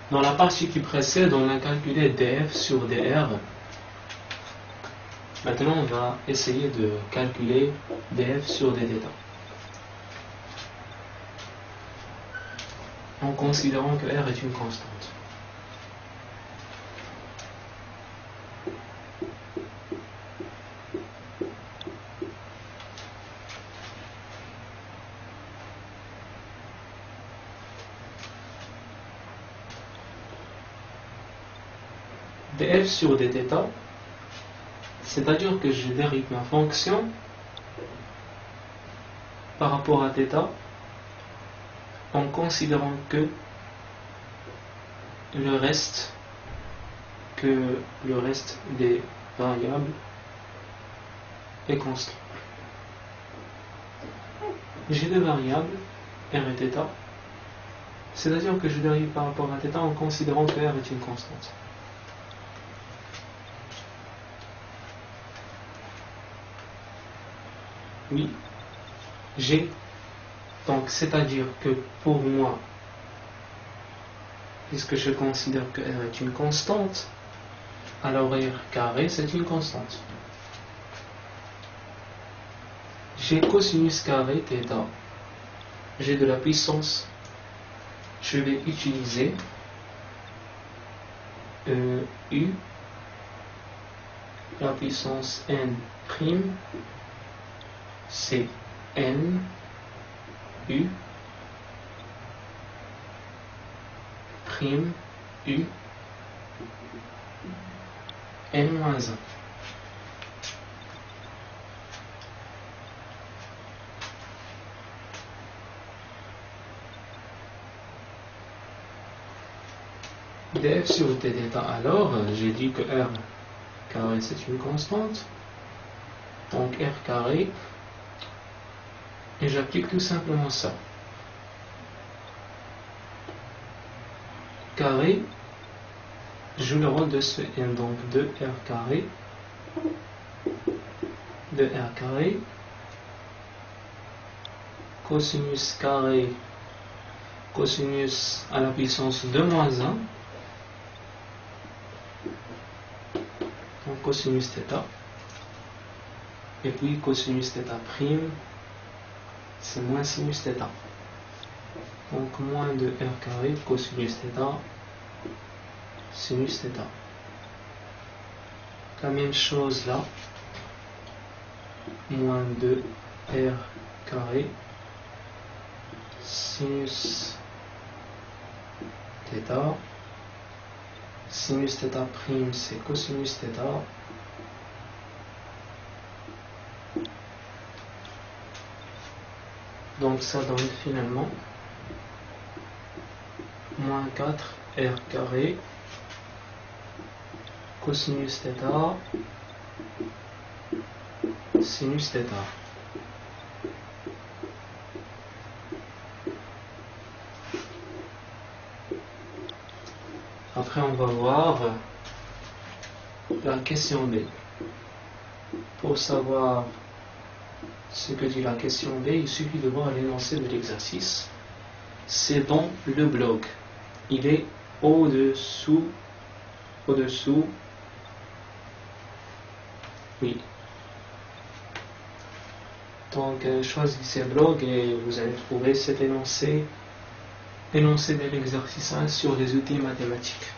Dans la partie qui précède, on a calculé df sur dr. Maintenant, on va essayer de calculer df sur dθ. En considérant que r est une constante. df sur dθ, c'est-à-dire que je dérive ma fonction par rapport à θ en considérant que le reste des variables est constant. J'ai deux variables, r et θ, c'est-à-dire que je dérive par rapport à θ en considérant que r est une constante. Oui, j'ai, donc c'est-à-dire que pour moi, puisque je considère que r est une constante, alors r carré c'est une constante. J'ai cosinus carré θ, j'ai de la puissance, je vais utiliser u, la puissance n prime, c'est n u prime u n-1. df sur dθ, alors j'ai dit que r carré c'est une constante, donc r carré, et j'applique tout simplement ça. Carré joue le rôle de ce n, donc de r carré, cosinus carré, cosinus à la puissance de moins 1, donc cosinus θ, et puis cosinus θ prime, c'est moins sinus θ. Donc moins de r carré cosinus θ sinus θ. La même chose là, moins de r carré sinus θ, sinus θ prime c'est cosinus θ, donc ça donne finalement moins 4 r carré cosinus θ sinus θ. Après on va voir la question B. Pour savoir ce que dit la question B, il suffit de voir l'énoncé de l'exercice. C'est dans le bloc. Il est au-dessous, oui. Donc choisissez bloc et vous allez trouver cet énoncé de l'exercice 1 sur les outils mathématiques.